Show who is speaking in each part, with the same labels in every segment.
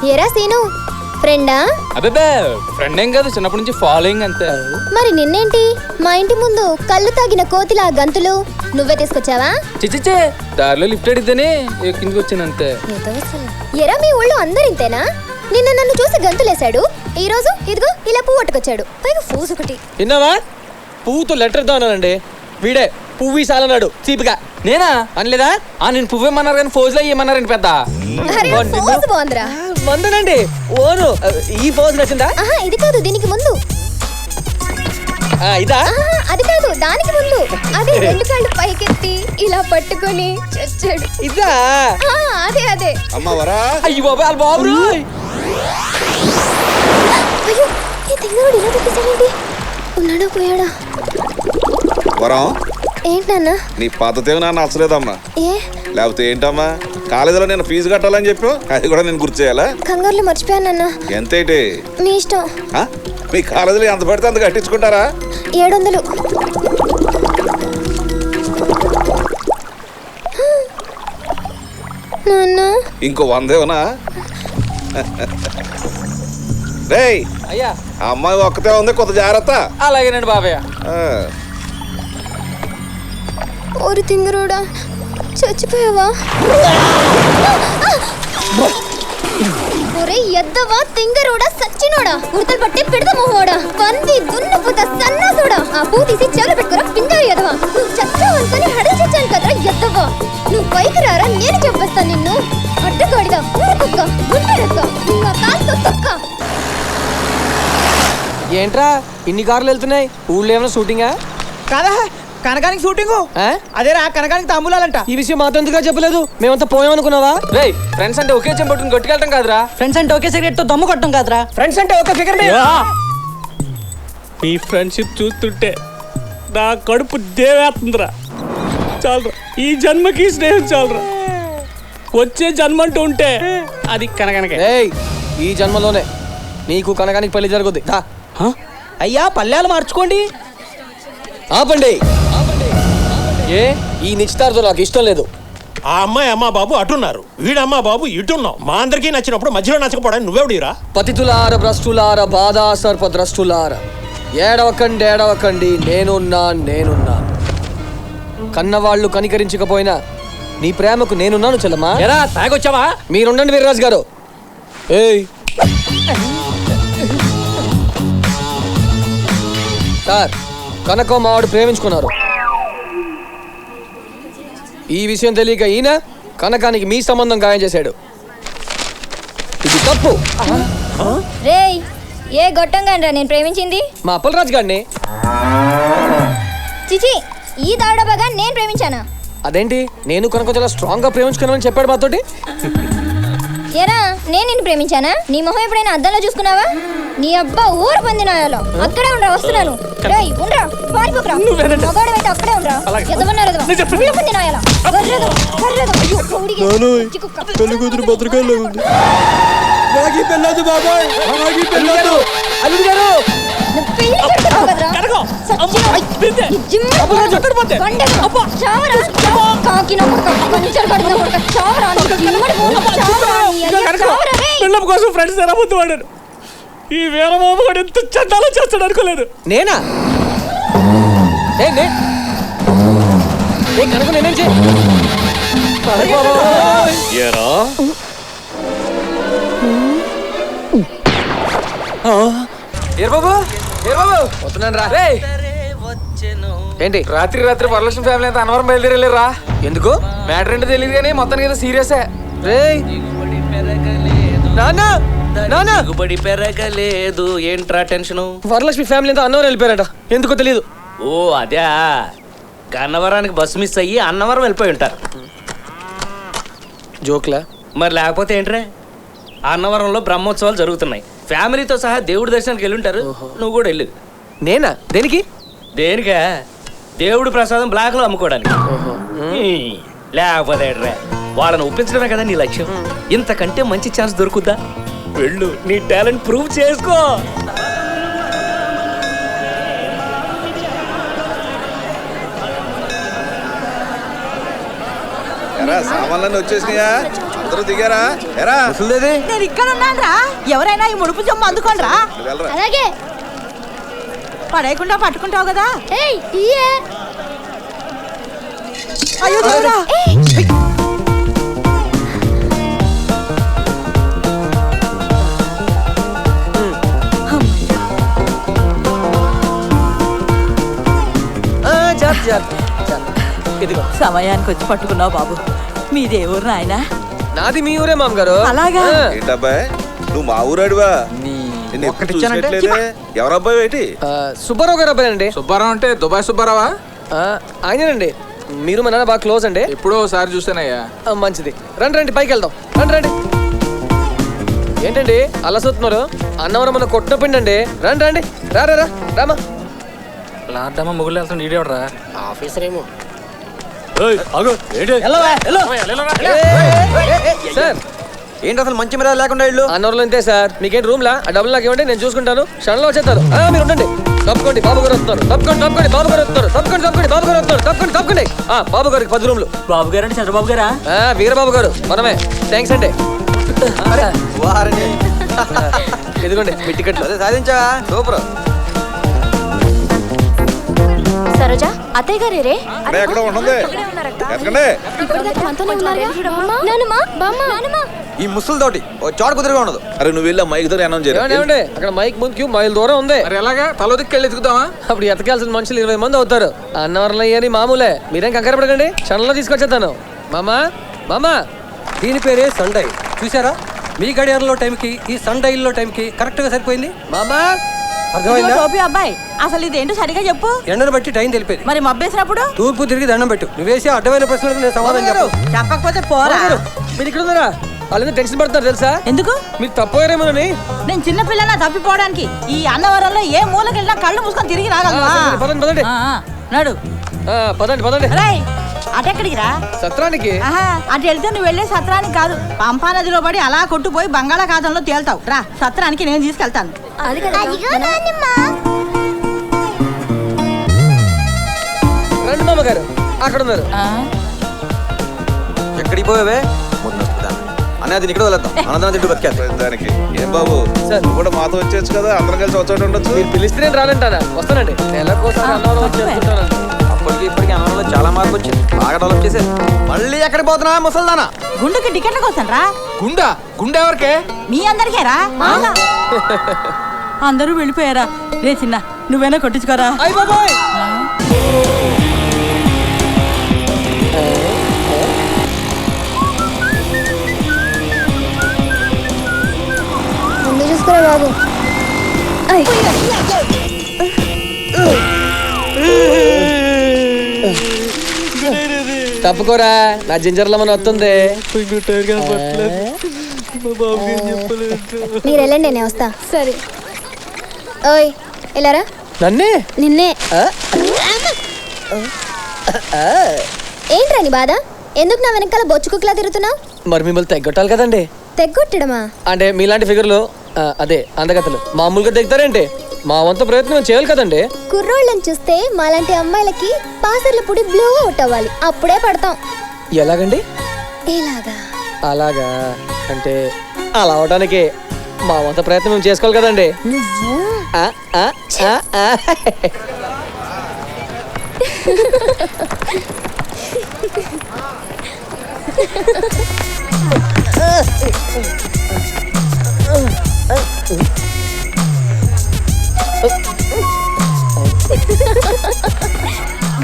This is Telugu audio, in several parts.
Speaker 1: ఏరా సీను, ఫ్రెండా?
Speaker 2: అబ్బే ఫ్రెండ్ ఏం కాదు, చిన్నప్పటి నుంచి ఫాలోయింగ్ అంతే.
Speaker 1: మరి నిన్నేంటి మా ఇంటి ముందు కళ్ళు తాగిన కోతిలా గంతులు నువ్వే తీసుకొచ్చావా?
Speaker 2: చిచ్చిచ్చే దారిలో లిఫ్ట్ అడిగితేనే కిందకి వచ్చాను అంతే.
Speaker 1: ఎరా మీ ఊళ్ళో అందరింతేనా? నిన్న నన్ను చూసి గంతులేశాడు, ఈ రోజు ఇదిగో ఇలా పువ్వు పట్టుకొచ్చాడు, పైగా ఫోజ్ ఒకటి.
Speaker 3: విన్నావా? పువ్వుతో లెటర్ దానానండి. వీడే పువ్వు సాలన్నాడు చీపిగా.
Speaker 2: నేనా
Speaker 3: అనలేదా?
Speaker 2: నేను పువ్వేమన్నారు కానీ ఫోజులో ఏమన్నారండి పెద్ద.
Speaker 1: అరే ఫోజ్ బాగుందిరా.
Speaker 3: మందనండి ఓను. ఈ ఫోజ్ నచ్చిందా?
Speaker 1: ఆహా ఇది కాదు, దీనికి ముందు.
Speaker 3: ఇదా?
Speaker 1: అది కాదు, దానికి ముందు. అదే రెండు కాళ్ళు పైకెత్తి ఇలా పట్టుకొని చచ్చాడు.
Speaker 3: ఇదా?
Speaker 1: అదే అదే.
Speaker 4: అమ్మవరా
Speaker 2: అయ్యి బాబా వాళ్ళ బాబు.
Speaker 1: అయ్యో ఈ తింగరుడు ఇలా దొరికేసాడేంటి? ఉన్నాడా పోయాడా?
Speaker 4: వరం
Speaker 1: ఏంటన్నా?
Speaker 4: నీ పద్ధతి ఏమి నాకు నచ్చలేదమ్మా.
Speaker 1: ఏ
Speaker 4: లేకపోతే ఏంటమ్మా, కాలేజీలో నేను ఫీజు కట్టాలని చెప్పు, అది కూడా నేను గుర్తు చేయాలా?
Speaker 1: కంగారులో మర్చిపోయానన్నా.
Speaker 4: ఎంతేంటి?
Speaker 1: మీ ఇష్టం.
Speaker 4: మీ కాలేజీలో ఎంత పడితే అంత కట్టించుకుంటారా?
Speaker 1: 700. నాన్న
Speaker 4: ఇంకో 100 ఏమన్నా? రేయ్
Speaker 2: అయ్యా
Speaker 4: ఆ అమ్మాయి ఒక్కతే ఉంది, కొత్త జాగ్రత్త.
Speaker 2: అలాగేనండి బాబయ్య.
Speaker 1: ఓరి తింగరోడా, చచ్చిపోయావా? ఒరే ఎద్దవా తింగరోడా, సచ్చినోడా, ఉడతలు పట్టి పిడత మొహోడా, పంది దున్నపుత సన్నాసోడా, ఆ పూ తీసి చెవులు పెట్టుకురా పింగారు ఎదవా. నువ్వు చచ్చావు అనుకుని హడలు చచ్చాను కదరా ఎద్దవా. నువ్వు పైకి రారా, నేను చెప్పేస్తాను నిన్ను. అడ్డగాడిగా ఊరుకుక్క గుండెడక్క ఇంకా కాస్త తొక్క.
Speaker 3: ఏంట్రా ఇన్ని కార్లు వెళ్తున్నాయి? ఊళ్ళో ఏమైనా షూటింగా?
Speaker 5: కాదా కనకానికి షూటింగ్? అదేరా కనకానికి తాంబూలాలంట.
Speaker 3: ఈ విషయం మాతో ఎందుకు చెప్పలేదు? మేమంతా పోయామనుకున్నావా?
Speaker 2: రేయ్ ఫ్రెండ్స్ అంటే ఒకే చెంపట్టుకుని కొట్టుకెళ్ళటం కాదురా.
Speaker 5: ఫ్రెండ్స్ అంటే ఒకే సిగరెట్ తో దమ్ము కొట్టడం కాదురా.
Speaker 3: ఫ్రెండ్స్ అంటే ఒక ఫిగర్.
Speaker 6: మీ ఫ్రెండ్షిప్ చూస్తుంటే నా కడుపు దేవేస్తుందిరా. చాలరా, ఈ జన్మకి స్నేహం చాలరా. వచ్చే జన్మ అంటూ ఉంటే అది కనకనకే.
Speaker 3: ఈ జన్మలోనే నీకు కనకానికి పెళ్లి జరుగుద్ది.
Speaker 5: అయ్యా పల్లెలు మార్చుకోండి.
Speaker 3: ఆపండి. ఏ ఈ నిశ్చితార్థం నాకు ఇష్టం లేదు.
Speaker 7: ఆ అమ్మాయి అమ్మా బాబు అటున్నారు, వీడమ్మా బాబు ఇటున్నాం. మా అందరికీ నచ్చినప్పుడు మధ్యలో నచ్చకపోవడానికి నువ్వెవడిరా?
Speaker 3: పతితులార భ్రష్టులార బాధా సర్ప ద్రష్టులార, ఏడవకండి ఏడవకండి, నేనున్నా. కన్నవాళ్ళు కనికరించకపోయినా నీ ప్రేమకు నేనున్నాను చెల్లమ్మా.
Speaker 2: ఎరా తాగొచ్చావా?
Speaker 3: మీరుండండి వీర్రాజు గారు. ఏయ్ సార్, కనకో మావాడు ప్రేమించుకున్నారు. ఈ విషయం తెలియక ఈయన కనకానికి మీ సంబంధం ఖాయం చేశాడు. ఇది తప్పు.
Speaker 1: రేయ్ ఏ గొట్టంగా నేను ప్రేమించింది?
Speaker 3: మా అప్పలరాజు గారిని.
Speaker 1: చిచి ఈ దాడబాగా నేను ప్రేమించానా?
Speaker 3: అదేంటి, నేను కనుక చాలా స్ట్రాంగ్ గా ప్రేమించుకున్నానని చెప్పాడు మాతోటి.
Speaker 1: ఏరా నేను నిన్ను ప్రేమించానా? నీ మొహం ఎప్పుడైనా అద్దంలో చూసుకున్నావా? నీ అబ్బా ఊరు పొందినాయాలో అక్కడే ఉండరా, వస్తున్నాను. రేయ్ ఉండరా, పారిపోకరా. మగాడమైతే అక్కడే ఉండరా. ఎదవన్నారు ఊరు పొందినాయాలా గర్రెదు గర్రెదు.
Speaker 3: పెళ్లి కూతురు భద్రకాయలు ఉంది. అల్లుడు గారు
Speaker 6: పిల్లల కోసం ఫ్రెండ్స్ ఎలా ముందు వాడారు. ఈ వీరబాబు కూడా ఎంత చండాలో చేస్తాడు అనుకోలేదు.
Speaker 3: నేనా? కనుక నేనేం చే ఏంటి
Speaker 2: రాత్రి వరలక్ష్మి ఫ్యామిలీ అంతా అన్నవరం బయలుదేరేలేరా.
Speaker 3: ఎందుకు?
Speaker 2: మ్యాటర్ ఏంటో తెలియదు కానీ మొత్తానికి ఏదో సీరియసే.
Speaker 8: దిగుబడి పెరగలేదు. ఏంట్రా టెన్షన్?
Speaker 3: వరలక్ష్మి ఫ్యామిలీ అంతా అన్నవరం వెళ్ళిపోయారట. ఎందుకో తెలియదు.
Speaker 8: ఓ అదే, గన్నవరానికి బస్సు మిస్ అయ్యి అన్నవరం వెళ్ళిపోయి ఉంటారు.
Speaker 3: జోక్లా?
Speaker 8: మరి లేకపోతే ఏంట్రా, అన్నవరంలో బ్రహ్మోత్సవాలు జరుగుతున్నాయి. ఫ్యామిలీతో సహా దేవుడి దర్శనానికి వెళ్ళి ఉంటారు. నువ్వు కూడా వెళ్ళు.
Speaker 3: నేనా? దేనికి?
Speaker 8: దేనికా? దేవుడి ప్రసాదం బ్లాక్ లో అమ్ముకోవడానికి. లేకపోతే ఏంట్రా, వాళ్ళని ఒప్పించడమే కదా నీ లక్ష్యం. ఇంతకంటే మంచి ఛాన్స్ దొరుకుద్దా? వెళ్ళు, నీ టాలెంట్ ప్రూవ్ చేసుకో.
Speaker 4: సామాన్లన్నీ వచ్చేసినాయా? అందరూ దిగారా ఎరా
Speaker 5: నేను ఇక్కడ ఉన్నాను రా. ఎవరైనా ఈ ముడుపు జమ్ము అందుకోండి రా.
Speaker 4: వెళ్ళరా
Speaker 1: అలాగే.
Speaker 5: పడేయకుండా పట్టుకుంటావు కదా.
Speaker 1: ఏయ్ ఇయే.
Speaker 5: అయ్యో దేవుడా.
Speaker 3: ఇదిగో
Speaker 5: సమయానికి వచ్చి పట్టుకున్నావు బాబు. మీదే ఊరు నాయనా?
Speaker 3: నాది మీ ఊరే మామగారు.
Speaker 5: అలాగా?
Speaker 4: ఏంటబ్బాయి నువ్వు మా ఊరాడివా? నిన్ను ఎప్పుడు చూసినట్లేదే. ఎవరబ్బాయి ఏంటి?
Speaker 3: సుబ్బారావు గారు అబ్బాయి అండి.
Speaker 2: సుబ్బారావు అంటే దుబాయ్ సుబ్బారావా?
Speaker 3: ఆయనేనండి. మీరు మా నాన్న బాగా క్లోజ్ అండి.
Speaker 2: ఎప్పుడో ఒకసారి చూసానయ్యా.
Speaker 3: మంచిది, రండి రండి పైకి వెళ్దాం. రండి రండి. ఏంటండి అలా చూస్తున్నారు? అన్నవరం మన కొట్టిన పిండి అండి. రండి రండి. రా రా రా రామా.
Speaker 8: లాడ్డమ్మ మొగుళ్ళు వెళ్తాను నీడేవడరా ఆఫీసర్ ఏమో.
Speaker 3: సార్
Speaker 9: ఏంటి అసలు మంచి మీద లేకుండా ఇల్లు?
Speaker 3: అన్నవరంలో ఇంతే సార్. మీకేంటి రూమ్ లా? ఆ డబ్బులు నాకు ఇవ్వండి, నేను చూసుకుంటాను. క్షణంలో వచ్చేస్తారు. మీరు ఉండండి. తప్పుకోండి, బాబు గారు వస్తున్నారు. తప్పుకోండి తప్పుకోండి, బాబు గారు వస్తున్నారు. తప్పుకోండి తప్పుకోండి, బాబు గారు వస్తున్నారు. తప్పుకోండి తప్పుకోండి. బాబు గారికి 10 రూమ్లు.
Speaker 8: బాబు గారు అంటే చంద్రబాబు గారా?
Speaker 3: వీరబాబు గారు మనమే. థ్యాంక్స్ అండి. ఇదిగోండి మీ టికెట్లు.
Speaker 9: అదే సాధించా, సూపర్.
Speaker 1: సరోజ అత్తయ్య గారే రే.
Speaker 4: అరే ఎక్కడ ఉంటుంది ఎక్కడే?
Speaker 1: ఇప్పటిదాకా మనతోనే ఉన్నారుగా. నానమ్మా బామ్మ నానమ్మా.
Speaker 9: ఈ ముసలితోటి ఓ చోట కుదురుగా ఉండదు.
Speaker 4: అరే నువ్వు వెళ్ళా మైక్ తో అనౌన్స్
Speaker 3: ఏమండి ఏమండి, అక్కడ మైక్ ముందుకి మైల్ దూరం ఉంది.
Speaker 2: మరి ఎలాగా తలో దిక్కెళ్ళి ఎత్తుకుతావా?
Speaker 3: అప్పుడు ఎతకాల్సిన మనుషులు 20 మంది అవుతారు. అన్నవరంలో అయ్యని మామూలే. మీరేం కంగారు పడకండి, క్షణంలో తీసుకొచ్చేస్తాను. మామా మామా.
Speaker 10: దీని పేరే సన్ డైల్. చూసారా, మీ గడియారంలో టైంకి ఈ సన్ డైల్లో టైంకి కరెక్ట్ గా సరిపోయింది.
Speaker 3: మామా
Speaker 10: అర్థమైందా?
Speaker 5: టోపీ అబ్బాయి అసలు ఇదేంటో సరిగా చెప్పు.
Speaker 10: ఎండను బట్టి టైం తెలిపేది.
Speaker 5: మరి మబ్బేసినప్పుడు
Speaker 10: తూర్పు తిరిగి దండం పెట్టు. నువ్వేసి అడ్డమైన ప్రశ్నలకు నేను సమాధానం చెప్పు.
Speaker 5: చెప్పకపోతే పోరా.
Speaker 3: మీరు ఇక్కడ ఉన్నారా? వాళ్ళు టెన్షన్ పడుతున్నారు తెలుసా?
Speaker 5: ఎందుకు?
Speaker 3: మీరు తప్పగారేమోనని.
Speaker 5: నేను చిన్న పిల్లలా తప్పిపోవడానికి ఈ అన్నవరంలో ఏ మూలకెళ్ళినా కళ్ళు మూసుకొని తిరిగి రాగలవా?
Speaker 3: పదండి పదండి.
Speaker 5: నడు.
Speaker 3: పదండి పదండి.
Speaker 5: రేయ్ అటెక్కడికి రా?
Speaker 3: సత్రానికి.
Speaker 5: అటు వెళ్తే నువ్వు వెళ్ళే సత్రానికి కాదు, పంపా నదిలో పడి అలా కొట్టుపోయి బంగాళాఖాతంలో తేల్తావు. రా సత్రానికి నేను తీసుకెళ్తాను.
Speaker 3: రండి మామగారు, అక్కడ ఉన్నారు.
Speaker 9: ఎక్కడికి పోయావే? అనేది ఇక్కడ వదిలేద్దాం. అనంతరం తింటూ బతికేస్తాం.
Speaker 4: దానికి ఏం బాబు నువ్వు కూడా మాతో వచ్చేచ్చు కదా, అందరం కలిసి వచ్చి ఉండొచ్చు.
Speaker 3: మీరు పిలిస్తే నేను రానంటానా? వస్తానండి. నెలకోసారి అన్నవరం వచ్చి వెళ్తుంటాను.
Speaker 9: అప్పటికి ఇప్పటికి అనంలో చాలా మార్పు వచ్చింది. బాగా డెవలప్ చేసేది. మళ్ళీ ఎక్కడికి పోతున్నా ముసల్దానా?
Speaker 5: గుండుకి టికెట్ల కోసం రా.
Speaker 2: గుండా గుండె ఎవరికే?
Speaker 5: మీ అందరికీ రా. అందరూ వెళ్ళిపోయారా? రే చిన్న నువ్వేనా కొట్టించుకోరా.
Speaker 3: అయ్ బాబాయ్.
Speaker 1: ముందు చూసుకురా బాబు.
Speaker 3: తప్పుకోరా, నా జింజర్లో మన వస్తుంది.
Speaker 1: మీరు వెళ్ళండి, నేను వస్తా. సరే. ఓయ్ వెళ్ళారా?
Speaker 3: నన్నే
Speaker 1: నిన్నే. ఏంట్రా నీ బాధ? ఎందుకు నా వెనకాల బొచ్చు కుక్కలా తిరుగుతున్నావు?
Speaker 3: మరి మిమ్మల్ని తెగ్గొట్టాలి కదండి.
Speaker 1: తెగ్గొట్టడమా?
Speaker 3: అంటే మీలాంటి ఫిగర్లు అదే అందగత్తలు మామూలుగా దిగుతారేంటి? మా వంతు ప్రయత్నం చేయాలి కదండి.
Speaker 1: కుర్రోళ్ళని చూస్తే మాలాంటి అమ్మాయిలకి పాసర్ల పొడి బ్లూ అవుట్ అవ్వాలి, అప్పుడే పడతాం.
Speaker 3: ఎలాగండి?
Speaker 1: ఎలాగా?
Speaker 3: అలాగా అంటే అలా అవడానికి మా వంత ప్రయత్నం మేము చేసుకోవాలి కదండి.
Speaker 1: నువ్వు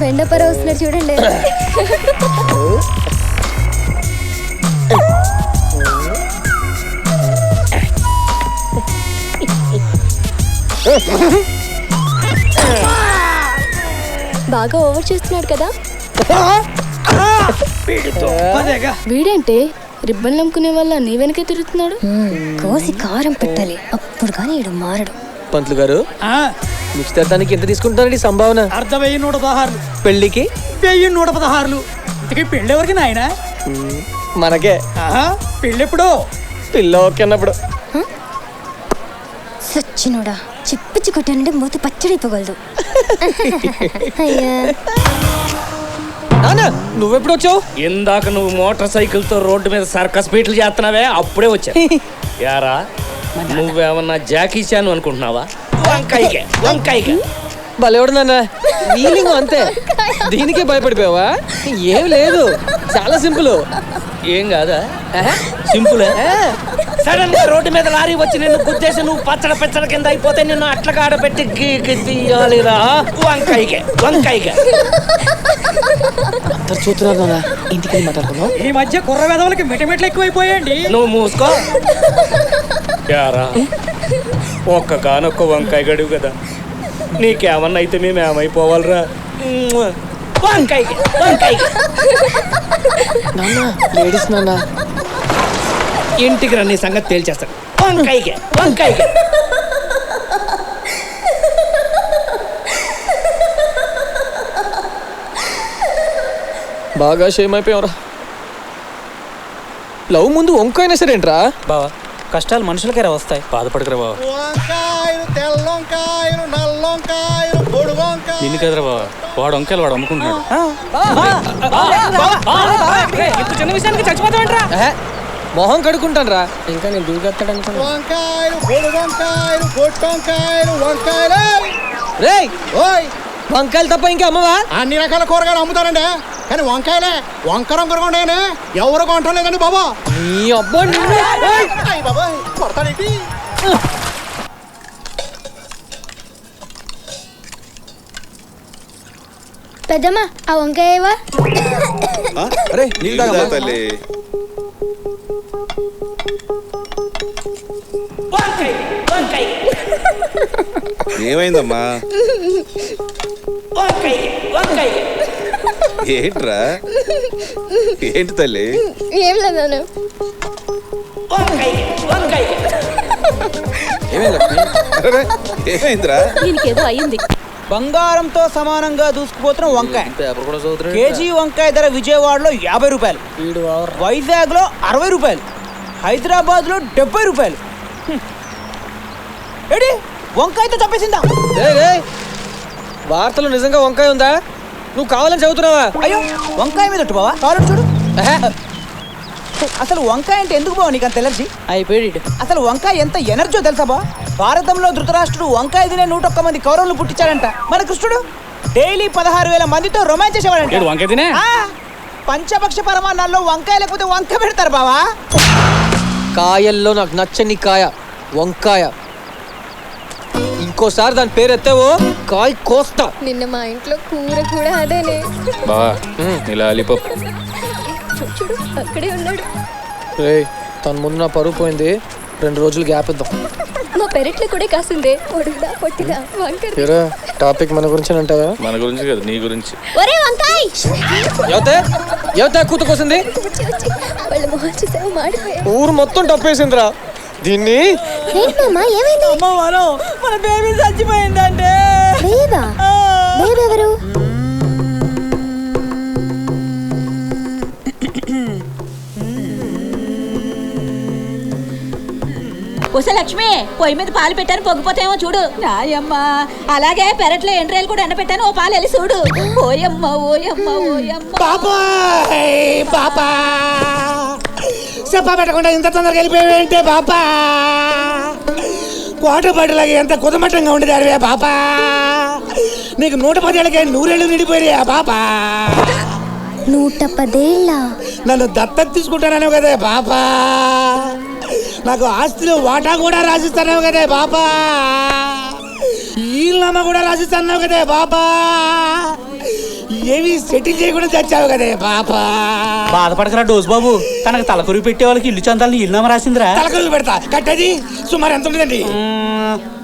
Speaker 1: బెండపర వస్తున్నారు చూడండి. బాగా ఓవర్ చేస్తున్నాడు కదా. వీడేంటి రిబ్బన్ నమ్ముకునే వల్ల నీ వెనకే తిరుగుతున్నాడు. కోసి కారం పెట్టాలి, అప్పుడు కానీ ఈడు మారడు.
Speaker 3: పంతులు గారు, నిశ్చితార్థానికి ఎంత తీసుకుంటారండి సంభావన?
Speaker 6: 1,116.
Speaker 3: పెళ్లికి
Speaker 6: 1,116. ఇంతకీ పెళ్ళి ఎవరికి నాయన?
Speaker 3: మనకే.
Speaker 6: పెళ్ళెప్పుడు?
Speaker 3: పిల్ల ఓకేనప్పుడు.
Speaker 1: సచ్చినోడా, చిప్పిచ్చి కొట్టానంటే మూతి పచ్చడైపోగలదు. అయ్యా
Speaker 3: నువ్వెప్పుడు వచ్చావు?
Speaker 8: ఇందాక నువ్వు మోటార్ సైకిల్ తో రోడ్డు మీద సర్కస్ బీట్లు చేస్తున్నావే అప్పుడే వచ్చా. యారా నువ్వేమన్నా జాకీ చాన్ అనుకుంటున్నావా? వంకాయకే
Speaker 3: భలేవాడు నాన్న, వీలింగ్ అంతే. దీనికే భయపడిపోయావా? ఏం లేదు, చాలా సింపుల్.
Speaker 8: ఏం కాదా? సింపుల్. సడన్ గా రోడ్డు మీద లారీ వచ్చి నిన్ను గుద్దేసి నువ్వు పచ్చడ పెచ్చడ కింద అయిపోతే నిన్ను అట్లా ఆడబెట్టి తీయాలిరా. వంకాయకే
Speaker 3: అందరు చూస్తున్నారు నాన్న, ఇంటికి మాట్లాడుకున్నావు.
Speaker 10: ఈ మధ్య కుర్ర వెదవులకి మెటమెట్లు ఎక్కువైపోయాయండి.
Speaker 8: నువ్వు మూసుకో. యారా ఒక్కగానొక్క వంకాయ గడువు కదా, నీకేమన్నా అయితే మేము ఏమైపోవాలరా? వంకాయకి
Speaker 3: లేడీస్ నాన్న,
Speaker 8: ఇంటికి రా, నీ సంగతి తేల్చేస్తాడు. వంకాయకి
Speaker 3: బాగా షేమ్ అయిపోయావురా. లవ్ ముందు వంకాయనా సరేంట్రా?
Speaker 10: బావా కష్టాలు మనుషులకే వస్తాయి, బాధపడకరా బావా.
Speaker 9: వంకాయలు తెల్లొంకాయలు నల్లొంకాయలు పొడు వంకాయలు.
Speaker 2: నిన్ను కదరా బావా, వాడు వంకాయలు వాడు అమ్ముకుంటున్నాడు.
Speaker 6: చిన్న విషయానికి చచ్చిపోతామంటరా?
Speaker 3: మొహం కడుక్కుంటాను రా, ఇంకా నేను దూకెత్తాడు అనుకున్నా.
Speaker 9: వంకాయలు పొడు వంకాయలు పొట్టు వంకాయలు వంకాయలు.
Speaker 3: రేయ్
Speaker 9: ఓయ్,
Speaker 3: వంకాయలు తప్ప ఇంకా అమ్మవా?
Speaker 9: అన్ని రకాల కూరగాయలు అమ్ముతారండి, కానీ వంకాయలే వంక రంగు కొండేనే ఎవరు కొంటాం లేదండి బాబా.
Speaker 3: నీ అబ్బా నిన్ను.
Speaker 9: అయ్య బాబాయ్, కొడతాడేంటి?
Speaker 1: పెద్దమ్మా ఆ వంకాయవా?
Speaker 4: అరే తల్లి, ఏమైందమ్మా? ఏంట్రా? ఏంటి తల్లి?
Speaker 1: ఏం లేదు.
Speaker 4: ఏమైందిరా?
Speaker 5: దీనికేదో అయ్యింది. బంగారంతో సమానంగా దూసుకుపోతున్న వంకాయ. కేజీ వంకాయ ధర విజయవాడలో 50 రూపాయలు, వైజాగ్ లో 60 రూపాయలు, హైదరాబాద్ లో 70 రూపాయలు. ఏడి వంకాయతో చంపేసిందా?
Speaker 3: వార్తలు నిజంగా వంకాయ ఉందా? నువ్వు కావాలని చదువుతున్నావా?
Speaker 5: అయ్యో, వంకాయ మీద బావా, కావాలని చూడు. అసలు వంకాయ అంటే ఎందుకు బావ నీకు అంత ఎలర్జీ? అయిపోయాడు. అసలు వంకాయ ఎంత ఎనర్జీ తెలుసా బా? భారతంలో ధృతరాష్ట్రుడు వంకాయ తినే 101 మంది కౌరవులు పుట్టించాడంట. మన కృష్ణుడు డైలీ 16,000 మందితో రొమాన్స్ చేసేవాడంట.
Speaker 6: వంకాయ తినే
Speaker 5: పంచపక్ష పరమాన్నాల్లో వంకాయ లేకపోతే వంక పెడతారు బావా.
Speaker 3: కాయల్లో నాకు నచ్చని కాయ వంకాయ. ఇంకోసారి దాని పేరు ఎత్తావో కాయ కోస్తా.
Speaker 1: నిన్న మా ఇంట్లో కూర కూడా అదేనే.
Speaker 2: బావా ఇలా అలిపో.
Speaker 1: చూడు అక్కడే ఉన్నాడు.
Speaker 3: తన ముందు నా పరువు పోయింది, 2 రోజులు గ్యాప్ ఇద్దాం.
Speaker 1: మా పెరట్లో కూడా కాసిందే, పొడుగుదా పొట్టిదా వంకాయ.
Speaker 3: టాపిక్ మన గురించి అంటావా?
Speaker 2: మన గురించి కదా, నీ గురించి.
Speaker 1: ఒరే వంకాయ్,
Speaker 3: ఎవతే కూత కోసింది?
Speaker 1: వాళ్ళ మొహం చూసావు మాడిపోయా.
Speaker 3: ఊరు మొత్తం టప్పేసిందిరా దీన్ని.
Speaker 1: ఏమైంది?
Speaker 5: మన బేబీ చచ్చిపోయిందంటే.
Speaker 1: బేబా? బేబీ ఎవరు?
Speaker 5: ఉస లక్ష్మి, పొయ్యి మీద పాలు పెట్టాను, పొగ్గిపోతాయేమో చూడు. నాయమ్మ, అలాగే పెరట్లో ఎండ్రాయిలు కూడా ఎండపెట్టాను, ఓ పాలు వెళ్ళి చూడు. ఓయమ్మ ఓయమ్మ ఓయమ్మ.
Speaker 9: బాబా చెప్పా పెట్టకుండా ఇంత తొందరగా వెళ్ళిపోయావేంటే బాబా? కోటపాటిలాగా ఎంత కుదమట్టంగా ఉండేది అడివే బాబా. నీకు 110 ఏళ్ళకే 100 ఏళ్ళు నిండిపోయా బాబా.
Speaker 1: 110 ఏళ్ళ?
Speaker 9: నన్ను దత్తత తీసుకుంటానో కదే బాబా. నాకు ఆస్తిలో వాటా కూడా రాసిస్తాను కదే బాబా. ఈళ్ళమ్మ కూడా రాసిస్తాను కదే బాబా. ఏమి సెటిల్ చేయకుండా చచ్చావు కదే బాబా.
Speaker 10: బాధపడకరా డోస్ బాబు, తనకు తలకొరి పెట్టే వాళ్ళకి ఇల్లు చందాలని ఇల్లు రాసిందిరా.
Speaker 9: తలకొరి పెడతా, కట్టేది సుమారు ఎంత ఉంటుందండి?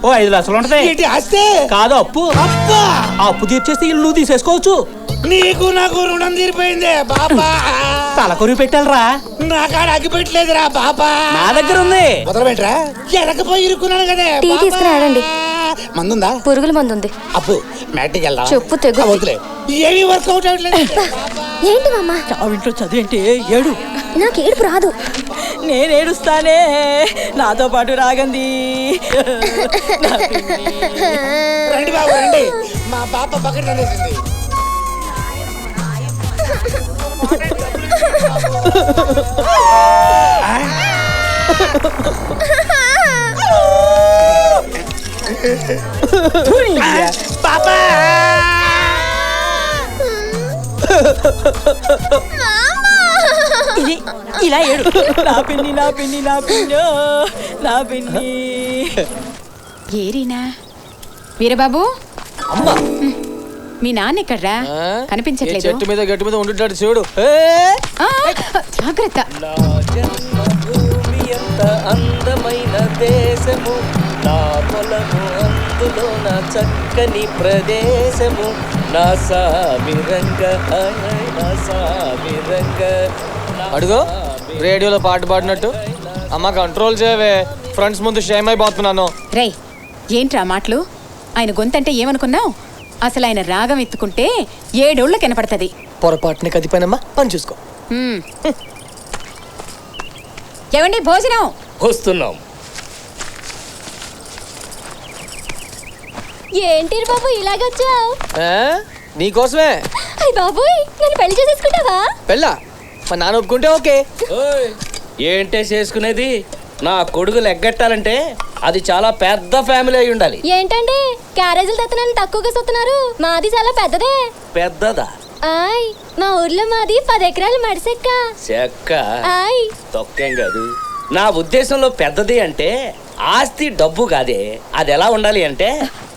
Speaker 10: ఓ 5 లక్షలు ఉంటది.
Speaker 9: ఏంటి ఆస్తే?
Speaker 10: కాదు అప్పు.
Speaker 9: అబ్బా,
Speaker 10: అప్పు తీర్చేస్తే ఇల్లు నువ్వు తీసేసుకోవచ్చు.
Speaker 9: నీకు నాకు రుణం తీరిపోయిందే బాబా.
Speaker 10: తలకొరి పెట్టాలరా.
Speaker 9: నా కాడ అగ్గి పెట్టలేదురా బాబా.
Speaker 10: నా దగ్గర ఉంది.
Speaker 9: మొదలు పెట్టరా, ఎనకపోయి ఇరుక్కున్నాను కదే.
Speaker 1: టీ తీసుకురాడండి.
Speaker 9: మందుందా?
Speaker 1: పురుగుల మందు ఉంది.
Speaker 9: అప్పు మ్యాట్కి వెళ్దాం.
Speaker 1: చెప్పు తెగు.
Speaker 9: వద్దులే, ఏమీ వర్కౌట్ అవ్వట్లేదు.
Speaker 1: ఏంటి మామ?
Speaker 5: ఇంట్లో చదివేంటి? ఏడు.
Speaker 1: నాకు ఏడుపు రాదు.
Speaker 5: నేను ఏడుస్తానే, నాతో పాటు రాగంది.
Speaker 9: రండి బాబు రండి, మా పాప పక్కన అనేసింది.
Speaker 8: పాపా ఇలా ఏడు. నా పిన్ని నా పిన్ని నా పిన్నో నా పిన్ని.
Speaker 11: ఏరీనా వీరబాబు,
Speaker 3: అమ్మా
Speaker 11: మీ నాన్న ఎక్కడ్రా? కనిపించట్లేదు.
Speaker 3: చెట్టు మీద గట్టు మీద ఉండుంటాడు చూడు.
Speaker 11: ఆ, జాగ్రత్త.
Speaker 8: నా జన్మభూమి ఎంత అందమైన దేశము, నా పొలము అందులో నా చక్కని ప్రదేశము, నా సామిరంగ నా సామిరంగ.
Speaker 3: అడుగో రేడియోలో పాట పాడినట్టు. అమ్మ కంట్రోల్ చేయవే, ఫ్రెండ్స్ ముందు షేమ్ అయిపోతున్నాను.
Speaker 11: రేయ్, ఏంట్రా మాటలు? ఆయన గొంతంటే ఏమనుకున్నావు? అసలు ఆయన రాగం ఎత్తుకుంటే 7 ఏళ్లు కనపడుతుంది.
Speaker 3: పొరపాటుని కదిపోయినమ్మా, పని చూసుకో.
Speaker 11: ఏమండి భోజనం?
Speaker 8: వస్తున్నాం.
Speaker 1: ఏంటి బాబు ఇలాగొచ్చావు?
Speaker 3: నీకోసమే.
Speaker 1: అయ్య బాబోయ్, నన్ను పెళ్లి చేసేసుకుంటావా?
Speaker 3: పెళ్ళా? మా నాన్న ఒప్పుకుంటే ఓకే.
Speaker 8: ఏంటే చేసుకునేది? నా కొడుకులు ఎగ్గట్టాలంటే అది చాలా పెద్ద ఫ్యామిలీ అయి ఉండాలి.
Speaker 1: ఏంటండి క్యారేజీలు తెత్తనని తక్కువగా సొత్తున్నారు? మాది చాలా పెద్దదే.
Speaker 8: పెద్దదా?
Speaker 1: ఆయ్, మా ఊర్లో మాది 10 ఎకరాలు మడిసెక్క.
Speaker 8: చెక్క
Speaker 1: ఆయ్,
Speaker 8: తొక్కేం కాదు. నా ఉద్దేశంలో పెద్దది అంటే ఆస్తి డబ్బు కాదే. అది ఎలా ఉండాలి అంటే,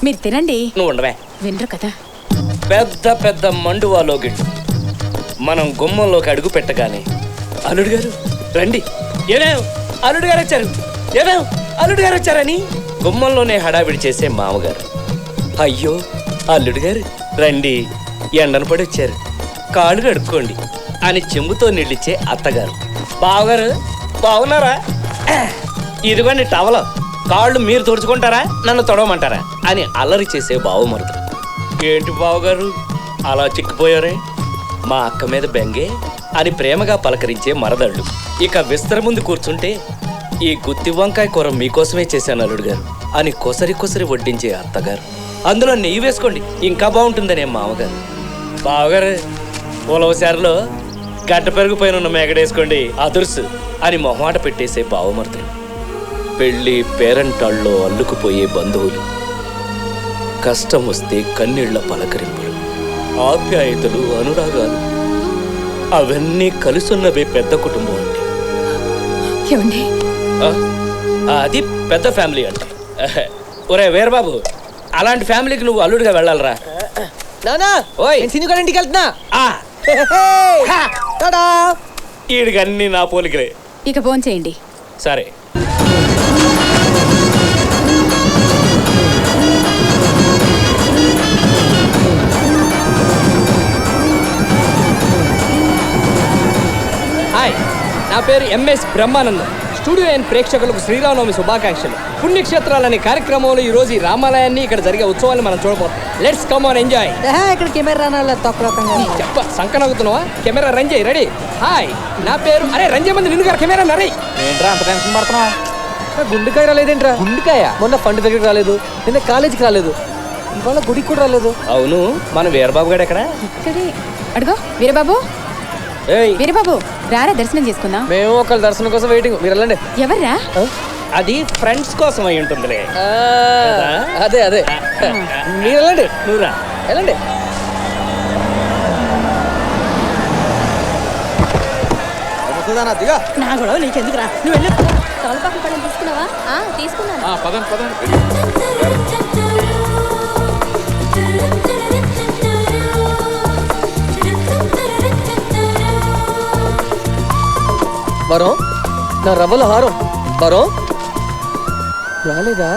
Speaker 11: మీరు తినండి.
Speaker 8: నువ్వు ఉండవే,
Speaker 11: వినరు కదా.
Speaker 8: పెద్ద పెద్ద మండువాలో గిట్టు మనం గుమ్మంలోకి అడుగు పెట్టగానే అల్లుడు గారు రండి, ఏమేం అల్లుడు గారు వచ్చారు, ఏమేం అల్లుడు గారు వచ్చారని గుమ్మంలోనే హడావిడి చేసే మామగారు. అయ్యో అల్లుడు గారు రండి, ఎండను పడి వచ్చారు, కాళ్ళు కడుక్కోండి అని చెంబుతో నీళ్ళిచ్చే అత్తగారు. బావగారు బాగున్నారా? ఇదిగోండి టవల, కాళ్ళు మీరు తుడుచుకుంటారా నన్ను తొడవమంటారా అని అల్లరి చేసే బావమరుదు. ఏంటి బావగారు అలా చిక్కిపోయారే? మా అక్క మీద బెంగే అని ప్రేమగా పలకరించే మరదళ్ళు. ఇక విస్తర ముందు కూర్చుంటే ఈ గుత్తి వంకాయ కూర మీకోసమే చేశాను అల్లుడు గారు అని కొసరి కొసరి వడ్డించే అత్తగారు. అందులో నెయ్యి వేసుకోండి ఇంకా బాగుంటుందనే మామగారు. బావగారు ఉలవసారిలో గడ్డ పెరుగుపైన ఉన్న మేగడేసుకోండి అదుర్సు అని మొహమాట పెట్టేసే బావమరుదులు. పెళ్లి పేరంటాళ్ళలో అల్లుకుపోయే బంధువులు, కష్టం వస్తే కన్నీళ్ల పలకరింపులు, ఆప్యాయతలు, అనురాగాలు అవన్నీ కలుసున్నవే పెద్ద కుటుంబం అంటే.
Speaker 11: ఏమండి
Speaker 8: అది పెద్ద ఫ్యామిలీ అంటే. ఒరే వీరబాబు, అలాంటి ఫ్యామిలీకి నువ్వు అల్లుడిగా వెళ్ళాలరా.
Speaker 3: నానా
Speaker 8: ఓయ్
Speaker 3: సినిమా ఇంటికి వెళ్తున్నా.
Speaker 8: ఈడికి అన్ని నా పోలికలే.
Speaker 11: ఇక ఫోన్ చేయండి.
Speaker 8: సరే.
Speaker 3: హాయ్, నా పేరు ఎంఎస్ బ్రహ్మానందం. స్టూడియో అండ్ ప్రేక్షకులకు శ్రీరామనవమి శుభాకాంక్షలు. పుణ్యక్షేత్రాలనే కార్యక్రమంలో ఈ రోజు ఈ రామాలయాన్ని, ఇక్కడ జరిగే ఉత్సవాన్ని మనం చూడబోతాం. Let's come on enjoy.
Speaker 5: ఇక్కడ కెమెరా
Speaker 3: చెప్ప సంకనవుతున్నావా? కెమెరా రన్ చేయి. రెడీ? హాయ్, నా పేరు అరే రంజే మంది నిన్ను గారు కెమెరా నరే.
Speaker 5: ఏంట్రా అంత టెన్షన్ పడుతున్నావు?
Speaker 3: గుండెకాయ రాలేదేంట్రా? గుండెకాయ మొన్న ఫండ్ దగ్గరికి రాలేదు, నిన్న కాలేజీకి రాలేదు, ఇవాళ గుడికి కూడా రాలేదు.
Speaker 8: అవును, మన వీరబాబు గారు ఎక్కడ?
Speaker 11: ఇక్కడే. అడుగో వీరబాబు. వీరబాబు రారా, దర్శనం చేసుకుందాం.
Speaker 3: మేము ఒకళ్ళ దర్శనం కోసం వెయిటింగ్, మీరు వెళ్ళండి.
Speaker 11: ఎవర్రా?
Speaker 8: అది ఫ్రెండ్స్ కోసం అయి ఉంటుందిలే.
Speaker 3: అదే అదే, మీరు వెళ్ళండి.
Speaker 8: నువ్వు రా,
Speaker 3: వెళ్ళండి.
Speaker 5: నా గొడవ నీకెందుకురా, నువ్వు వెళ్ళి.
Speaker 1: తోలపాకు పళ్ళం తీసుకున్నావా? తీసుకున్నాను.
Speaker 2: పదండి పదండి.
Speaker 3: వరం, నా రవ్వల హారం. వరం రాలేదా?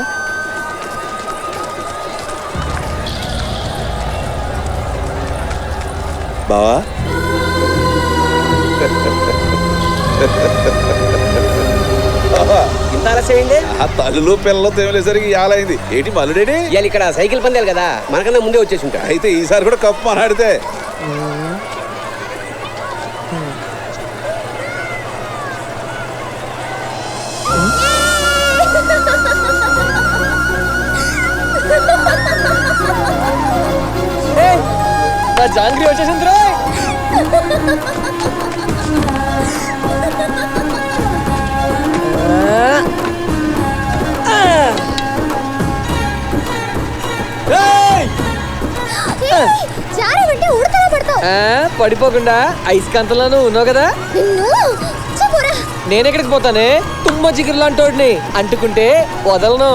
Speaker 4: బావా
Speaker 5: ఇంత ఆలస్యమైంది.
Speaker 4: ఆ తల్లులు పిల్లలు తేమలేసరికి యాలైంది. ఏంటి మల్లుడేడి?
Speaker 5: ఇవాళ ఇక్కడ సైకిల్ పందాలు కదా, మనకన్నా ముందే వచ్చేసి ఉంటా.
Speaker 4: అయితే ఈసారి కూడా కప్పు మనాడితే.
Speaker 3: నా జాంగ్రీ వచ్చేసింది. పడిపోకుండా ఐస్ కంతలో నువ్వు ఉన్నావు కదా. నేనెక్కడికి పోతానే, తుమ్మ చిగురు లాంటోడిని అంటుకుంటే వదలను.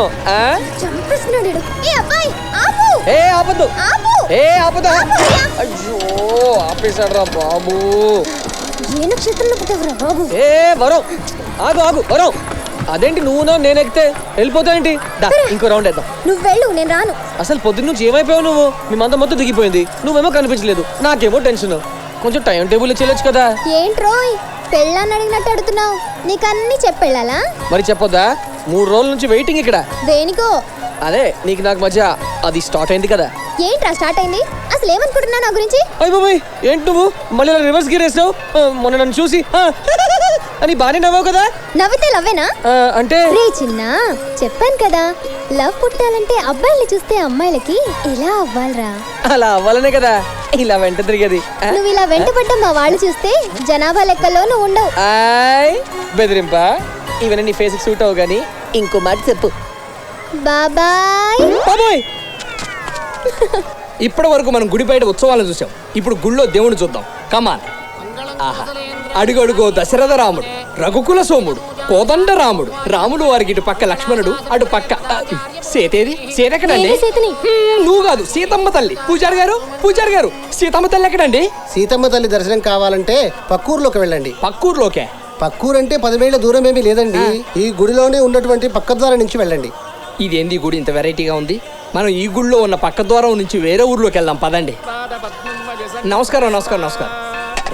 Speaker 3: ఆపద్దు ఆపదా. అయ్యో ఆపేశాడు రా బాబు. వరం ఆగు ఆగు వరం. అదేంటి నువ్వు నేనెక్కితే వెళ్ళిపోతావేంటి? ఇంకో రౌండ్ వేద్దాం.
Speaker 1: నువ్వు వెళ్ళు, నేను రాను.
Speaker 3: అసలు పొద్దున్న నుంచి ఏమైపోయావు నువ్వు? మీ మంద మొత్తం దిగిపోయింది, నువ్వేమో కనిపించలేదు, నాకేమో టెన్షన్. కొంచెం టైం టేబుల్ చెల్లొచ్చు కదా.
Speaker 1: ఏంట్రోయ్ పెళ్ళాన్ని అడిగినట్టు అడుగుతున్నావు? నీకు అన్ని చెప్పెళ్ళాలా?
Speaker 3: మరి చెప్పొద్దా? 3 రోజుల నుంచి వెయిటింగ్ ఇక్కడ.
Speaker 1: దేనికో?
Speaker 3: అదే నీకు నాకు మధ్య అది స్టార్ట్ అయింది కదా.
Speaker 1: ఏంట్రా స్టార్ట్ అయింది? అసలు ఏమనుకుంటున్నావు నా గురించి?
Speaker 3: అయ్య బాబాయ్ ఏంటి నువ్వు మళ్ళీ రివర్స్ గేర్ వేసావు? మొన్న నన్ను చూసి అని బానే నవ్వావు కదా.
Speaker 1: నవ్వితే లవ్వేనా?
Speaker 3: అంటే
Speaker 1: రే చిన్న, చెప్పాను కదా, లవ్ పుట్టాలంటే అబ్బాయిల్ని చూస్తే అమ్మాయిలకి ఇలా అవ్వాలరా.
Speaker 3: అలా అవ్వాలనే కదా ఇలా వెంట తిరిగేది.
Speaker 1: నువ్వు ఇలా వెంటపడ్డ మా వాళ్ళు చూస్తే జనాభా లెక్కలో నువ్వు ఉండవు.
Speaker 3: బెదిరింప ఇవన్నీ నీ ఫేస్ సూట్ అవు గానీ ఇంకో మాట చెప్పు.
Speaker 1: బాబాయ్.
Speaker 8: బాబాయ్ ఇప్పటి వరకు మనం గుడి బయట ఉత్సవాలను చూసాం, ఇప్పుడు గుళ్ళో దేవుని చూద్దాం. కమాన్. ఆహా, అడుగడుగో దశరథ రాముడు, రఘుకుల సోముడు, కోదండ రాముడు, రాముడు వారికి ఇటు పక్క లక్ష్మణుడు, అటు పక్క సీతేది. సీత ఎక్కడండి? నువ్వు కాదు, సీతమ్మ తల్లి. పూజారి గారు సీతమ్మ తల్లి ఎక్కడండి?
Speaker 12: సీతమ్మ తల్లి దర్శనం కావాలంటే పక్కూరులోకి వెళ్ళండి.
Speaker 8: పక్కూరులోకే?
Speaker 12: పక్కూరంటే 10 మైళ్ళ దూరం ఏమీ లేదండి. ఈ గుడిలోనే ఉన్నటువంటి పక్క ద్వారం నుంచి వెళ్ళండి.
Speaker 8: ఇదేంది గుడి ఇంత వెరైటీగా ఉంది? మనం ఈ గుడిలో ఉన్న పక్క ద్వారం నుంచి వేరే ఊర్లోకి వెళ్దాం పదండి. నమస్కారం.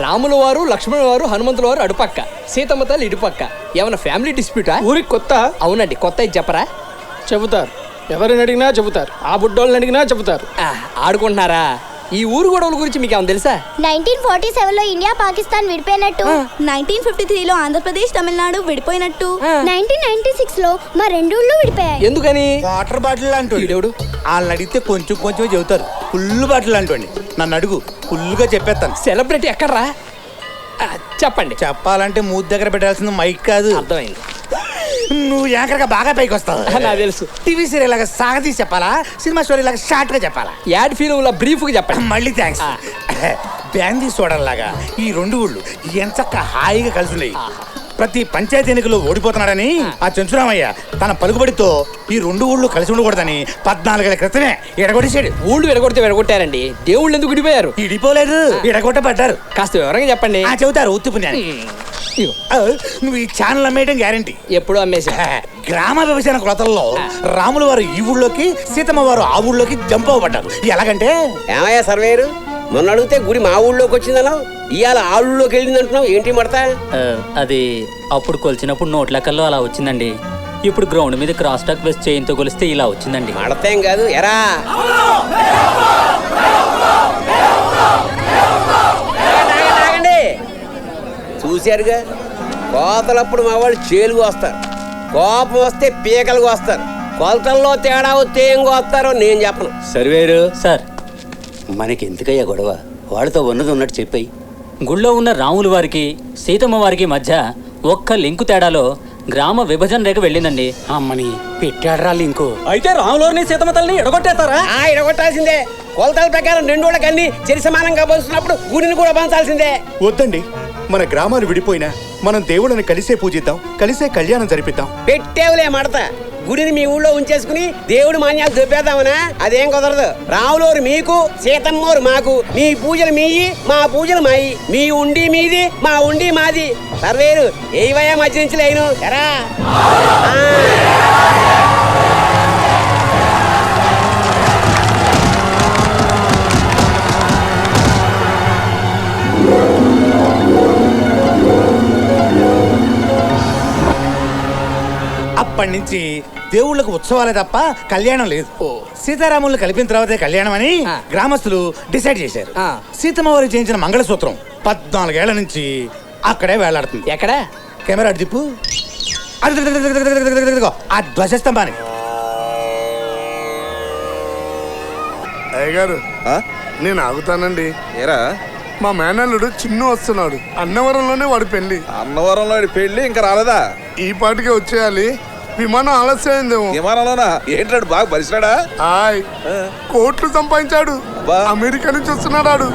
Speaker 8: రాముల వారు, లక్ష్మణుల వారు, హనుమంతుల వారు అటుపక్క, సీతమ్మ తల్లి ఇటుపక్క. ఏమన్నా ఫ్యామిలీ డిస్ప్యూటా?
Speaker 3: ఊరికి కొత్త?
Speaker 8: అవునండి, కొత్త. ఇది చెప్పరా?
Speaker 3: చెబుతారు. ఎవరిని అడిగినా చెబుతారు, ఆ బుడ్డోళ్ళని అడిగినా చెబుతారు.
Speaker 8: ఆడుకుంటున్నారా? ఈ ఊరు గొడవల గురించి మీకు ఏమైనా తెలుసా?
Speaker 1: 1947లో ఇండియా పాకిస్తాన్ విడిపోయినట్టు,
Speaker 13: 1953లో ఆంధ్రప్రదేశ్ తమిళనాడు విడిపోయినట్టు,
Speaker 1: 1996లో మా 2 ఊళ్ళు విడిపోయాయి.
Speaker 8: ఎందుకని?
Speaker 9: వాటర్ బాటిల్ అంటూ వాళ్ళని అడిగితే కొంచెం చెబుతారు. ఫుల్ బాటిల్ అంటండి. నన్ను అడుగు, ఫుల్గా చెప్పేస్తాను.
Speaker 8: సెలబ్రిటీ ఎక్కడ్రా? చెప్పండి.
Speaker 9: చెప్పాలంటే మూతి దగ్గర పెట్టాల్సింది మైక్ కాదు.
Speaker 8: అర్థమైంది.
Speaker 9: నువ్వు యాంకర్గా బాగా పైకి వస్తావు.
Speaker 8: నాకు తెలుసు.
Speaker 9: టీవీ సీరియల్ లాగా సాగతీసి చెప్పాలా, సినిమా స్టోరీ లాగా షార్ట్ గా చెప్పాలా,
Speaker 8: యాడ్ ఫిల్మ్ లా బ్రీఫ్ గా చెప్పండి.
Speaker 9: మళ్ళీ థ్యాంక్స్. బ్యాందీ సోడల్లాగా ఈ 2 ఊళ్ళు ఎంచక్క హాయిగా కలిసి ఉన్నాయి. ప్రతి పంచాయతీ ఎన్నికలు ఓడిపోతున్నాడని ఆ చెంచురామయ్య తన పలుకుబడితో ఈ 2 ఊళ్ళు కలిసి ఉండకూడదని 14 ఏళ్ల క్రితమే ఎడగొట్టేశాడు.
Speaker 8: ఊళ్ళు విడగొట్టారండి. దేవుళ్ళు ఎందుకు విడిపోయారు?
Speaker 9: ఇడిపోలేదు, ఎడగొట్టబడ్డారు.
Speaker 8: కాస్త వివరంగా చెప్పండి.
Speaker 9: చెబుతారు ఉత్తి పుణ్యాన్ని. నువ్వు ఈ ఛానల్ అమ్మేయడం గ్యారంటీ.
Speaker 8: ఎప్పుడు అమ్మేసా?
Speaker 9: గ్రామ విభజన కొలతల్లో రాముల వారు ఈ ఊళ్ళోకి, సీతమ్మ వారు ఆ ఊళ్ళోకి జంప్ అవ్వబడ్డారు. ఎలాగంటే,
Speaker 14: ఏమయ్యా సర్వేరు, మొన్న అడిగితే గుడి మా ఊళ్ళోకి వచ్చిందన్నావు, ఇవాళ ఆ ఊళ్ళోకి వెళ్ళింది అంటున్నావు, ఏంటి మడతా?
Speaker 15: అది అప్పుడు కొలిచినప్పుడు 100 లెక్కల్లో అలా వచ్చిందండి. ఇప్పుడు గ్రౌండ్ మీద క్రాస్ టాక్ వేస్ట్ చేయంతో కొలిస్తే ఇలా వచ్చిందండి.
Speaker 14: మడతేం కాదు ఎరా. చూశారుగా, కోతలప్పుడు మా వాళ్ళు చేలుగు వస్తారు, కోపం వస్తే పీకలు కోస్తారు. కొలతల్లో తేడా వస్తే ఏం కోస్తారో నేను చెప్పను.
Speaker 15: సర్వేరు సార్,
Speaker 14: మనకి ఎందుకయ్యా గొడవ? వాళ్ళతో ఉన్నది ఉన్నట్టు చెప్పాయి.
Speaker 15: గుళ్ళో ఉన్న రాముల వారికి, సీతమ్మ వారికి మధ్య ఒక్క లింకు తేడాలో గ్రామ విభజన రేఖ వెళ్ళిందండి.
Speaker 9: అమ్మని పెట్టాడరా లింకు.
Speaker 8: అయితే రాములోని సీతమ్మ తల్లిని ఎడగొట్టేస్తారా?
Speaker 14: ఎడగొట్టాల్సిందే. కొలతల ప్రకారం 2 ఊళ్ళకి అన్ని సరి సమానంగా పంచుతున్నప్పుడు గుడిని కూడా పంచాల్సిందే.
Speaker 16: వద్దండి, మన గ్రామాలు విడిపోయినా మనం దేవుళ్ళని కలిసే పూజిద్దాం, కలిసే కళ్యాణం జరిపిద్దాం.
Speaker 14: పెట్టేవులే మడత. గుడిని మీ ఊళ్ళో ఉంచేసుకుని దేవుడి మాన్యాలు దొబ్బేద్దామనా? అదేం కుదరదు. రాములోరు మీకు, సీతమ్మోరు మాకు. మీ పూజలు మీయి, మా పూజలు మాయి. మీ ఉండి మీది, మా ఉండి మాది. సర్వేరు ఏవయా మధ్య నుంచి లేను ఎరా.
Speaker 9: అప్పటి నుంచి దేవుళ్ళకు ఉత్సవాలే తప్ప కళ్యాణం లేదు. సీతారాములను కలిపిన తర్వాతే కళ్యాణం అని గ్రామస్తులు డిసైడ్ చేశారు. సీతమ్మ వారికి చేయించిన మంగళసూత్రం 14 ఏళ్ల నుంచి అక్కడే వేలాడుతుంది.
Speaker 8: ఎక్కడ?
Speaker 9: కెమెరా అటు తిప్పు. ఆ ధ్వజస్తంభానికి.
Speaker 17: అయ్యగారు, నేను ఆగుతానండి.
Speaker 4: ఏరా,
Speaker 17: మా మేనల్లుడు చిన్ను వస్తున్నాడు. అన్నవరంలోనే వాడి పెళ్లి.
Speaker 4: అన్నవరంలో వాడి పెళ్లి ఇంకా రాలేదా?
Speaker 17: ఈ పాటికే వచ్చేయాలి. విమానం ఆలస్యమైందేమో.
Speaker 4: విమానంలోనా? ఏంటాడు బాగా పరిచినాడా?
Speaker 17: కోట్లు సంపాదించాడు. అమెరికా నుంచి వస్తున్నాడు.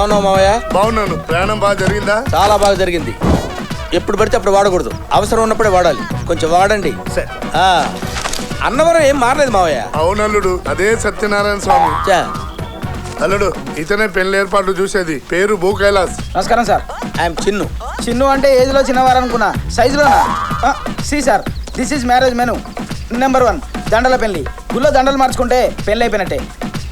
Speaker 18: ఎలా ఉన్నావు మావయ్య?
Speaker 17: బాగున్నాను. ప్రయాణం బాగా జరిగిందా?
Speaker 18: చాలా బాగా జరిగింది. ఎప్పుడు పడితే అప్పుడు వాడకూడదు, అవసరం ఉన్నప్పుడే వాడాలి. కొంచెం వాడండి. ఆ, అన్నవరం ఏం మారలేదు మావయ్య.
Speaker 17: అవునల్లుడు, అదే సత్యనారాయణ స్వామి. అల్లుడు, ఇతనే పెళ్లి ఏర్పాట్లు చూసేది. పేరు భూ కైలాస్.
Speaker 5: నమస్కారం సార్.
Speaker 18: ఐఎమ్ చిన్ను.
Speaker 5: చిన్ను అంటే ఏజ్ లో చిన్నవారు అనుకున్నా, సైజులోనా? See sir, this is marriage menu. Number 1 దండల పెళ్లి. గుళ్ళో దండలు మార్చుకుంటే పెళ్లి అయిపోయినట్టే.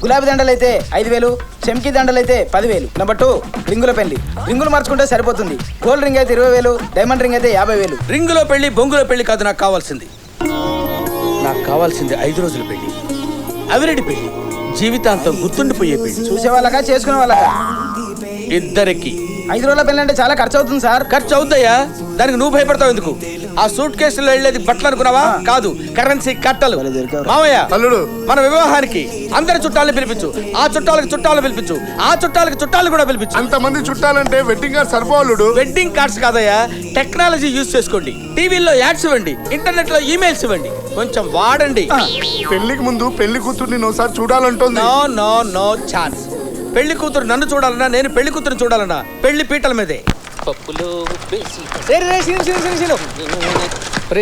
Speaker 5: గులాబీ దండలు అయితే 5,000, చెంకీ దండలు అయితే 10,000. నెంబర్ 2 రింగుల పెళ్లి. రింగులు మార్చుకుంటే సరిపోతుంది. గోల్డ్ రింగ్ అయితే 20,000, డైమండ్ రింగ్ అయితే 50,000.
Speaker 18: రింగులో పెళ్లి బొంగులో పెళ్లి కాదు నాకు కావాల్సింది. నాకు కావాల్సింది 5 రోజుల పెళ్లి, అవిరెడ్డి పెళ్లి, జీవితాంతం గుర్తుండిపోయే పెళ్లి.
Speaker 5: చూసే వాళ్ళకా చేసుకునే వాళ్ళకా?
Speaker 18: ఇద్దరికి.
Speaker 5: 5 రోజుల పెళ్లి అంటే చాలా ఖర్చు అవుతుంది సార్.
Speaker 18: ఖర్చు అవుతాయా? దానికి నువ్వు భయపడతావు ఎందుకు? ఆ సూట్ కేసులో వెళ్ళేది బట్టలు అనుకున్నావా? కాదు, కరెన్సీ కట్టలు. మావయ్య,
Speaker 17: అల్లుడు,
Speaker 18: మన వివాహానికి అందరి చుట్టాలని పిలిపించు. ఆ చుట్టాలకు చుట్టాలు పిలిపించు. ఆ చుట్టాలకు చుట్టాలు కూడా పిలిపించు.
Speaker 17: అంతమంది చుట్టాలంటే వెడ్డింగ్ కార్డ్ సరిపోలుడు.
Speaker 18: వెడ్డింగ్ కార్డ్స్ కాదయ్యా, టెక్నాలజీ యూజ్ చేసుకోండి. టీవీలో యాడ్స్ ఇవ్వండి, ఇంటర్నెట్ లో ఈమెయిల్స్ ఇవ్వండి. కొంచెం వాడండి.
Speaker 17: పెళ్లికి ముందు పెళ్లి కూతుర్ని ఒకసారి చూడాలంటుంది.
Speaker 18: No no no chance. పెళ్లి కూతురు నన్ను చూడాలన్నా, నేను పెళ్లి కూతురు చూడాలన్నా పెళ్లి పీటల మీదే.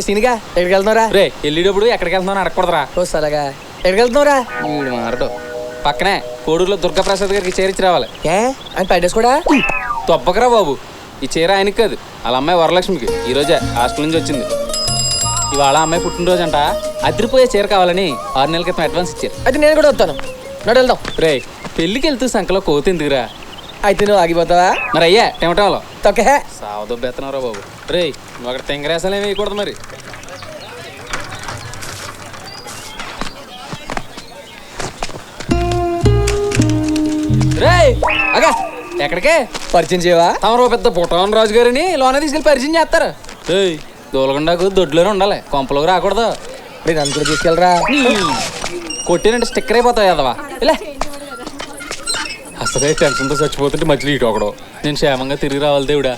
Speaker 3: సీనిగా ఎక్కడికి వెళ్తున్నారా?
Speaker 2: రే వెళ్ళేటప్పుడు ఎక్కడికి వెళ్తున్నావు అడగకూడదురా.
Speaker 3: సరగా ఎక్కడికి వెళ్తున్నారా?
Speaker 2: వీడు మారడు. పక్కనే కోడూరులో దుర్గాప్రసాద్ గారికి చేరించి రావాలి.
Speaker 3: ఆయన 5 days కూడా
Speaker 2: తప్పకరా బాబు. ఈ చీర ఆయనకి కాదు, వాళ్ళ అమ్మాయి వరలక్ష్మికి. ఈ రోజే హాస్టల్ నుంచి వచ్చింది. ఇవాళ అమ్మాయి పుట్టినరోజు అంట. అదిరిపోయే చీర కావాలని 6 నెలల క్రితం అడ్వాన్స్ ఇచ్చారు.
Speaker 3: అయితే నేను కూడా వస్తాను. నడు వెళ్దాం.
Speaker 2: రే పెళ్లికి వెళ్తూ సంకలో కోతి ఎందుకురా?
Speaker 3: అయితే నువ్వు ఆగిపోతావా?
Speaker 2: మరి అయ్యా టెమటంలో
Speaker 3: తొక్కే
Speaker 2: సావదొబ్బెత్తనరా బాబు. రే నువ్వు అక్కడ తెంగరేసాలు ఏమి వేయకూడదు మరి. రే అగా ఎక్కడికే
Speaker 3: పరిచయం చేయవా?
Speaker 2: తమరు పెద్ద పుట్టవన్ రాజు గారిని లోన తీసుకెళ్ళి పరిచయం చేస్తారు. ఏయ్ దూలగుండాకు దొడ్లోనే ఉండాలి, కొంపలోకి రాకూడదు.
Speaker 3: నన్ను కూడా తీసుకెళ్ళరా?
Speaker 2: కొట్టినంటే స్టిక్కర్ అయిపోతావు కదవా. ఇలా అసలే టెన్షన్తో చచ్చిపోతుంటే మధ్యలో ఇటు ఒకడు. నేను క్షేమంగా తిరిగి రావాలి దేవుడా.